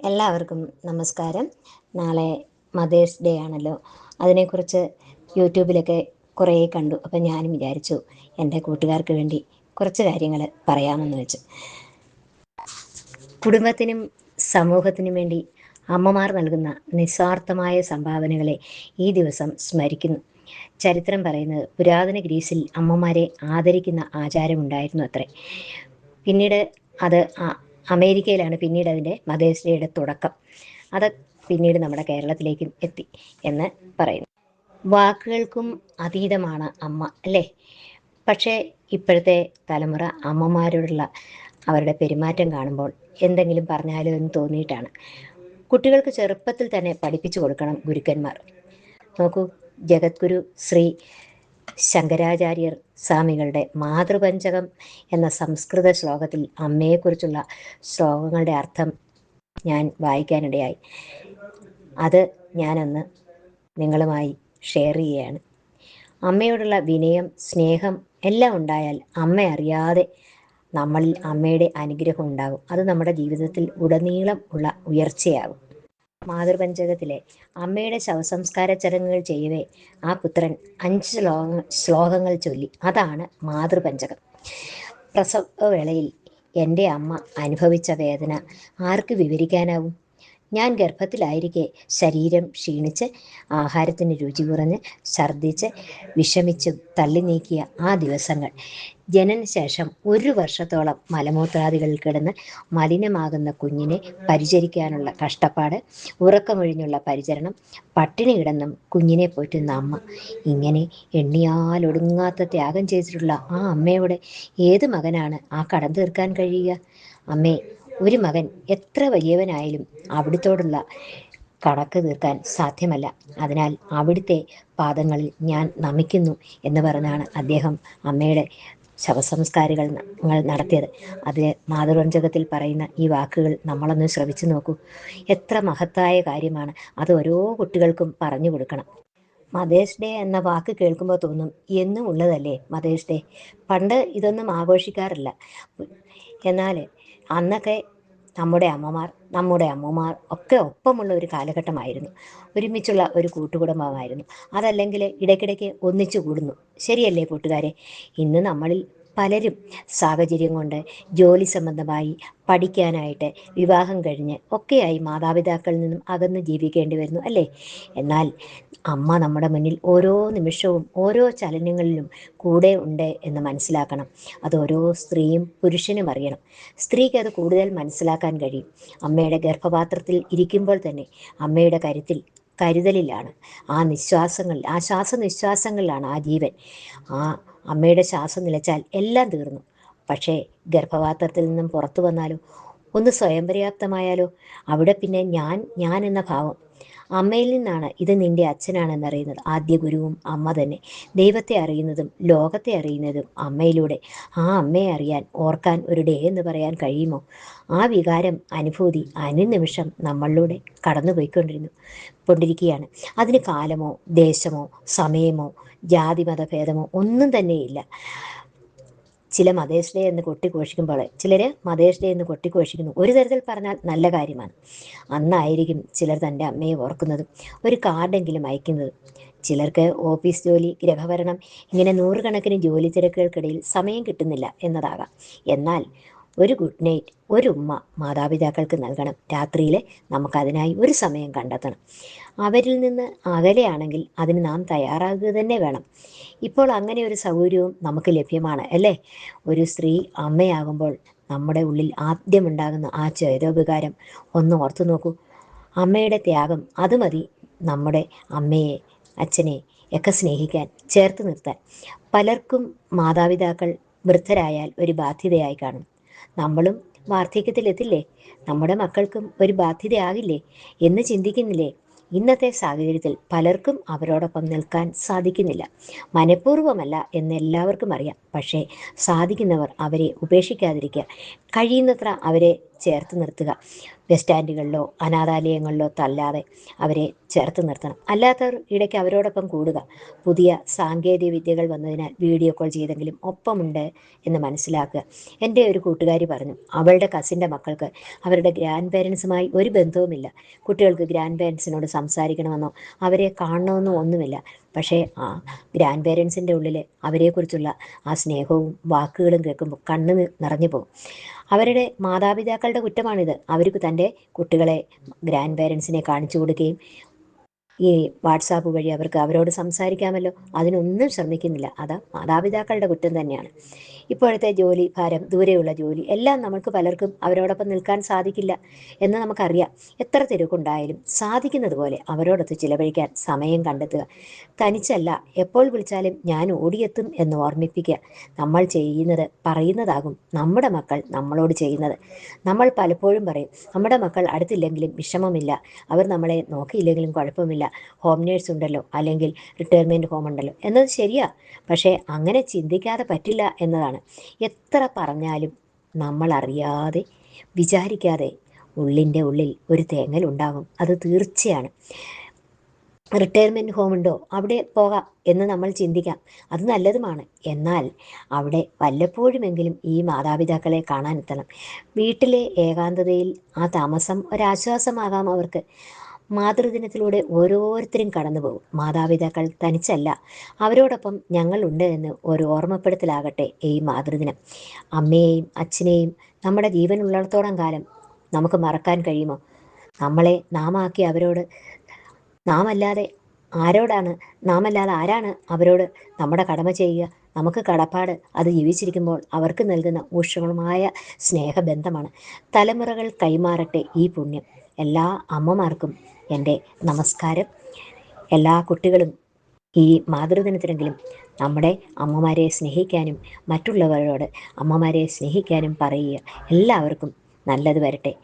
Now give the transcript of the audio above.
എല്ലാവർക്കും നമസ്കാരം. നാളെ മദേഴ്സ് ഡേ ആണല്ലോ. അതിനെക്കുറിച്ച് യൂട്യൂബിലൊക്കെ കുറേ കണ്ടു. അപ്പം ഞാനും വിചാരിച്ചു എൻ്റെ കൂട്ടുകാർക്ക് വേണ്ടി കുറച്ച് കാര്യങ്ങൾ പറയാമെന്ന് വെച്ച്. കുടുംബത്തിനും സമൂഹത്തിനും വേണ്ടി അമ്മമാർ നൽകുന്ന നിസ്വാർത്ഥമായ സംഭാവനകളെ ഈ ദിവസം സ്മരിക്കുന്നു. ചരിത്രം പറയുന്നത് പുരാതന ഗ്രീസിൽ അമ്മമാരെ ആദരിക്കുന്ന ആചാരമുണ്ടായിരുന്നു അത്രേ. പിന്നീട് അത് അമേരിക്കയിലാണ് പിന്നീട് അതിൻ്റെ മദേഴ്സ് ഡേയുടെ തുടക്കം. അത് പിന്നീട് നമ്മുടെ കേരളത്തിലേക്കും എത്തി എന്ന് പറയുന്നു. വാക്കുകൾക്കും അതീതമാണ് അമ്മ, അല്ലേ? പക്ഷേ ഇപ്പോഴത്തെ തലമുറ അമ്മമാരോടുള്ള അവരുടെ പെരുമാറ്റം കാണുമ്പോൾ എന്തെങ്കിലും പറഞ്ഞാലോ എന്ന് തോന്നിയിട്ടാണ്. കുട്ടികൾക്ക് ചെറുപ്പത്തിൽ തന്നെ പഠിപ്പിച്ചു കൊടുക്കണം ഗുരുക്കന്മാർ. നോക്കൂ, ജഗദ്ഗുരു ശ്രീ ശങ്കരാചാര്യർ സ്വാമികളുടെ മാതൃപഞ്ചകം എന്ന സംസ്കൃത ശ്ലോകത്തിൽ അമ്മയെക്കുറിച്ചുള്ള ശ്ലോകങ്ങളുടെ അർത്ഥം ഞാൻ വായിക്കാനിടയായി. അത് ഞാനന്ന് നിങ്ങളുമായി ഷെയർ ചെയ്യുകയാണ്. അമ്മയോടുള്ള വിനയം, സ്നേഹം എല്ലാം ഉണ്ടായാൽ അമ്മ അറിയാതെ നമ്മളിൽ അമ്മയുടെ അനുഗ്രഹം ഉണ്ടാകും. അത് നമ്മുടെ ജീവിതത്തിൽ ഉടനീളം ഉള്ള ഉയർച്ചയാകും. മാതൃപഞ്ചകത്തിലെ അമ്മയുടെ ശവസംസ്കാര ചടങ്ങുകൾ ചെയ്യവേ ആ പുത്രൻ 5 ശ്ലോകങ്ങൾ ചൊല്ലി. അതാണ് മാതൃപഞ്ചകം. പ്രസവവേളയിൽ എൻ്റെ അമ്മ അനുഭവിച്ച വേദന ആർക്ക് വിവരിക്കാനാവും? ഞാൻ ഗർഭത്തിലായിരിക്കെ ശരീരം ക്ഷീണിച്ച്, ആഹാരത്തിന് രുചി കുറഞ്ഞ്, ഛർദ്ദിച്ച്, വിഷമിച്ച് തള്ളി നീക്കിയ ആ ദിവസങ്ങൾ, ജനനശേഷം 1 വർഷത്തോളം മലമൂത്രാദികളിൽ കിടന്ന് മലിനമാകുന്ന കുഞ്ഞിനെ പരിചരിക്കാനുള്ള കഷ്ടപ്പാട്, ഉറക്കമൊഴിഞ്ഞുള്ള പരിചരണം, പട്ടിണി കിടന്നും കുഞ്ഞിനെ പോറ്റുന്ന അമ്മ, ഇങ്ങനെ എണ്ണിയാലൊടുങ്ങാത്ത ത്യാഗം ചെയ്തിട്ടുള്ള ആ അമ്മയോട് ഏത് മകനാണ് ആ കടം തീർക്കാൻ കഴിയുക? അമ്മേ, ഒരു മകൻ എത്ര വലിയവനായാലും അവിടുത്തോടുള്ള കണക്ക് തീർക്കാൻ സാധ്യമല്ല. അതിനാൽ അവിടുത്തെ പാദങ്ങളിൽ ഞാൻ നമിക്കുന്നു എന്ന് പറഞ്ഞാണ് അദ്ദേഹം അമ്മയുടെ ശവസംസ്കാരങ്ങൾ നടത്തിയത്. അത് മാതൃപഞ്ചകത്തിൽ പറയുന്ന ഈ വാക്കുകൾ നമ്മളൊന്ന് ശ്രവിച്ചു നോക്കൂ. എത്ര മഹത്തായ കാര്യമാണ് അത്! ഓരോ കുട്ടികൾക്കും പറഞ്ഞു കൊടുക്കണം. മദേഴ്സ് ഡേ എന്ന വാക്ക് കേൾക്കുമ്പോൾ തോന്നും, എന്നും ഉള്ളതല്ലേ മദേഴ്സ് ഡേ? പണ്ട് ഇതൊന്നും ആഘോഷിക്കാറില്ല. എന്നാൽ അന്നൊക്കെ നമ്മുടെ അമ്മമാർ ഒക്കെ ഒപ്പമുള്ള ഒരു കാലഘട്ടമായിരുന്നു. ഒരുമിച്ചുള്ള ഒരു കൂട്ടുകുടുംബമായിരുന്നു. അതല്ലെങ്കിൽ ഇടയ്ക്കിടയ്ക്ക് ഒന്നിച്ചു കൂടുന്നു. ശരിയല്ലേ കൂട്ടുകാരെ? ഇന്ന് നമ്മളിൽ പലരും സാഹചര്യം കൊണ്ട് ജോലി സംബന്ധമായി, പഠിക്കാനായിട്ട്, വിവാഹം കഴിഞ്ഞ് ഒക്കെയായി മാതാപിതാക്കളിൽ നിന്നും അകന്ന് ജീവിക്കേണ്ടി വരുന്നു, അല്ലേ? എന്നാൽ അമ്മ നമ്മുടെ മുന്നിൽ ഓരോ നിമിഷവും ഓരോ ചലനങ്ങളിലും കൂടെ ഉണ്ട് എന്ന് മനസ്സിലാക്കണം. അത് ഓരോ സ്ത്രീയും പുരുഷനും അറിയണം. സ്ത്രീക്ക് അത് കൂടുതൽ മനസ്സിലാക്കാൻ കഴിയും. അമ്മയുടെ ഗർഭപാത്രത്തിൽ ഇരിക്കുമ്പോൾ തന്നെ അമ്മയുടെ കരുതലിലാണ് ആ ശ്വാസനിശ്വാസങ്ങളിലാണ് ആ ജീവൻ. ആ അമ്മയുടെ ശ്വാസം നിലച്ചാൽ എല്ലാം തീർന്നു. പക്ഷേ ഗർഭപാത്രത്തിൽ നിന്നും പുറത്തു വന്നാലോ, ഒന്ന് സ്വയം പര്യാപ്തമായാലോ, അവിടെ പിന്നെ ഞാൻ എന്ന ഭാവം. അമ്മയിൽ നിന്നാണ് ഇത് നിന്റെ അച്ഛനാണെന്നറിയുന്നത്. ആദ്യ ഗുരുവും അമ്മ തന്നെ. ദൈവത്തെ അറിയുന്നതും ലോകത്തെ അറിയുന്നതും അമ്മയിലൂടെ. ആ അമ്മയെ അറിയാൻ, ഓർക്കാൻ ഒരു ഡേ എന്ന് പറയാൻ കഴിയുമോ? ആ വികാരം, അനുഭൂതി അനുനിമിഷം നമ്മളിലൂടെ കൊണ്ടിരിക്കുകയാണ്. അതിന് കാലമോ ദേശമോ സമയമോ ജാതി മതഭേദമോ ഒന്നും തന്നെയില്ല. ചിലർ മദേഴ്സ് ഡേ എന്ന് കൊട്ടിഘോഷിക്കുന്നു. ഒരു തരത്തിൽ പറഞ്ഞാൽ നല്ല കാര്യമാണ്. അന്നായിരിക്കും ചിലർ തൻ്റെ അമ്മയെ ഓർക്കുന്നതും ഒരു കാർഡെങ്കിലും അയക്കുന്നതും. ചിലർക്ക് ഓഫീസ് ജോലി, ഗൃഹഭരണം, ഇങ്ങനെ 100 കണക്കിന് ജോലി തിരക്കുകൾക്കിടയിൽ സമയം കിട്ടുന്നില്ല എന്നതാകാം. എന്നാൽ ഒരു ഗുഡ് നൈറ്റ്, ഒരു ഉമ്മ മാതാപിതാക്കൾക്ക് നൽകണം. രാത്രിയിൽ നമുക്കതിനായി ഒരു സമയം കണ്ടെത്തണം. അവരിൽ നിന്ന് അകലെയാണെങ്കിൽ അതിന് നാം തയ്യാറാകുക തന്നെ വേണം. ഇപ്പോൾ അങ്ങനെ ഒരു സൗകര്യവും നമുക്ക് ലഭ്യമാണ്, അല്ലേ? ഒരു സ്ത്രീ അമ്മയാകുമ്പോൾ നമ്മുടെ ഉള്ളിൽ ആദ്യമുണ്ടാകുന്ന ആ ചേതോവികാരം ഒന്ന് ഓർത്തു നോക്കൂ. അമ്മയുടെ ത്യാഗം, അത് മതി നമ്മുടെ അമ്മയെ, അച്ഛനെ ഒക്കെ സ്നേഹിക്കാൻ, ചേർത്ത് നിർത്താൻ. പലർക്കും മാതാപിതാക്കൾ വൃദ്ധരായാൽ ഒരു ബാധ്യതയായി കാണും. നമ്മളും വാർദ്ധക്യത്തിലെത്തില്ലേ? നമ്മുടെ മക്കൾക്കും ഒരു ബാധ്യതയാകില്ലേ എന്ന് ചിന്തിക്കുന്നില്ലേ? ഇന്നത്തെ സാഹചര്യത്തിൽ പലർക്കും അവരോടൊപ്പം നിൽക്കാൻ സാധിക്കുന്നില്ല. മനഃപൂർവ്വമല്ല എന്ന് എല്ലാവർക്കും അറിയാം. പക്ഷേ സാധിക്കുന്നവർ അവരെ ഉപേക്ഷിക്കാതിരിക്കുക, കഴിയുന്നത്ര അവരെ ചേർത്ത് നിർത്തുക. ബസ് സ്റ്റാൻഡുകളിലോ അനാഥാലയങ്ങളിലോ തല്ലാതെ അവരെ ചേർത്ത് നിർത്തണം. അല്ലാത്തവർ ഇടയ്ക്ക് അവരോടൊപ്പം കൂടുക. പുതിയ സാങ്കേതിക വിദ്യകൾ വന്നതിനാൽ വീഡിയോ കോൾ ചെയ്തെങ്കിലും ഒപ്പമുണ്ട് എന്ന് മനസ്സിലാക്കുക. എൻ്റെ ഒരു കൂട്ടുകാരി പറഞ്ഞു, അവളുടെ കസിൻ്റെ മക്കൾക്ക് അവരുടെ ഗ്രാൻഡ് പേരൻസുമായി ഒരു ബന്ധവുമില്ല. കുട്ടികൾക്ക് ഗ്രാൻഡ് പേരൻസിനോട് സംസാരിക്കണമെന്നോ അവരെ കാണണമെന്നോ ഒന്നുമില്ല. പക്ഷേ ആ ഗ്രാൻഡ് പേരൻസിൻ്റെ ഉള്ളിൽ അവരെക്കുറിച്ചുള്ള ആ സ്നേഹവും വാക്കുകളും കേൾക്കുമ്പോൾ കണ്ണ് നിറഞ്ഞു പോകും. അവരുടെ മാതാപിതാക്കളുടെ കുറ്റമാണിത്. അവർക്ക് തൻ്റെ കുട്ടികളെ ഗ്രാൻഡ് പേരൻസിനെ കാണിച്ചു കൊടുക്കുകയും ഈ വാട്സാപ്പ് വഴി അവർക്ക് അവരോട് സംസാരിക്കാമല്ലോ, അതിനൊന്നും ശ്രമിക്കുന്നില്ല. അത് മാതാപിതാക്കളുടെ കുറ്റം തന്നെയാണ്. ഇപ്പോഴത്തെ ജോലി ഭാരം, ദൂരെയുള്ള ജോലി എല്ലാം നമുക്ക് പലർക്കും അവരോടൊപ്പം നിൽക്കാൻ സാധിക്കില്ല എന്ന് നമുക്കറിയാം. എത്ര തിരക്കുണ്ടായാലും സാധിക്കുന്നത് പോലെ അവരോടൊത്ത് ചിലവഴിക്കാൻ സമയം കണ്ടെത്തുക. തനിച്ചല്ല, എപ്പോൾ വിളിച്ചാലും ഞാൻ ഓടിയെത്തും എന്ന് ഓർമ്മിപ്പിക്കുക. നമ്മൾ ചെയ്യുന്നത് പറയുന്നതാകും നമ്മുടെ മക്കൾ നമ്മളോട് ചെയ്യുന്നത്. നമ്മൾ പലപ്പോഴും പറയും, നമ്മുടെ മക്കൾ അടുത്തില്ലെങ്കിലും വിഷമമില്ല, അവർ നമ്മളെ നോക്കിയില്ലെങ്കിലും കുഴപ്പമില്ല, ഹോം നേഴ്സ് ഉണ്ടല്ലോ, അല്ലെങ്കിൽ റിട്ടയർമെൻറ്റ് ഹോം ഉണ്ടല്ലോ എന്നത് ശരിയാ. പക്ഷേ അങ്ങനെ ചിന്തിക്കാതെ പറ്റില്ല എന്നതാണ്. എത്ര പറഞ്ഞാലും നമ്മളറിയാതെ വിചാരിക്കാതെ ഉള്ളിൻ്റെ ഉള്ളിൽ ഒരു തേങ്ങലുണ്ടാകും. അത് തീർച്ചയാണ്. റിട്ടയർമെൻറ്റ് ഹോമുണ്ടോ, അവിടെ പോകാം എന്ന് നമ്മൾ ചിന്തിക്കാം, അത് നല്ലതുമാണ്. എന്നാൽ അവിടെ വല്ലപ്പോഴുമെങ്കിലും ഈ മാതാപിതാക്കളെ കാണാനെത്തണം. വീട്ടിലെ ഏകാന്തതയിൽ ആ താമസം ഒരാശ്വാസമാകാം അവർക്ക്. മാതൃദിനത്തിലൂടെ ഓരോരുത്തരും കടന്നു പോകും. മാതാപിതാക്കൾ തനിച്ചല്ല, അവരോടൊപ്പം ഞങ്ങളുണ്ട് എന്ന് ഒരു ഓർമ്മപ്പെടുത്തലാകട്ടെ ഈ മാതൃദിനം. അമ്മയെയും അച്ഛനെയും നമ്മുടെ ജീവനുള്ളിടത്തോളം കാലം നമുക്ക് മറക്കാൻ കഴിയുമോ? നമ്മളെ നാമാക്കി അവരോട് നാമല്ലാതെ ആരോടാണ് നാമല്ലാതെ ആരാണ് അവരോട് നമ്മുടെ കടമ ചെയ്യുക? നമുക്ക് കടപ്പാട് അത് ജീവിച്ചിരിക്കുമ്പോൾ അവർക്ക് നൽകുന്ന ഊഷ്മളമായ സ്നേഹബന്ധമാണ്. തലമുറകൾ കൈമാറട്ടെ ഈ പുണ്യം. എല്ലാ അമ്മമാർക്കും എൻ്റെ നമസ്കാരം. എല്ലാ കുട്ടികളും ഈ മാതൃദിനത്തിനെങ്കിലും നമ്മുടെ അമ്മമാരെ സ്നേഹിക്കാനും മറ്റുള്ളവരോട് അമ്മമാരെ സ്നേഹിക്കാനും പറയുക. എല്ലാവർക്കും നല്ലത് വരട്ടെ.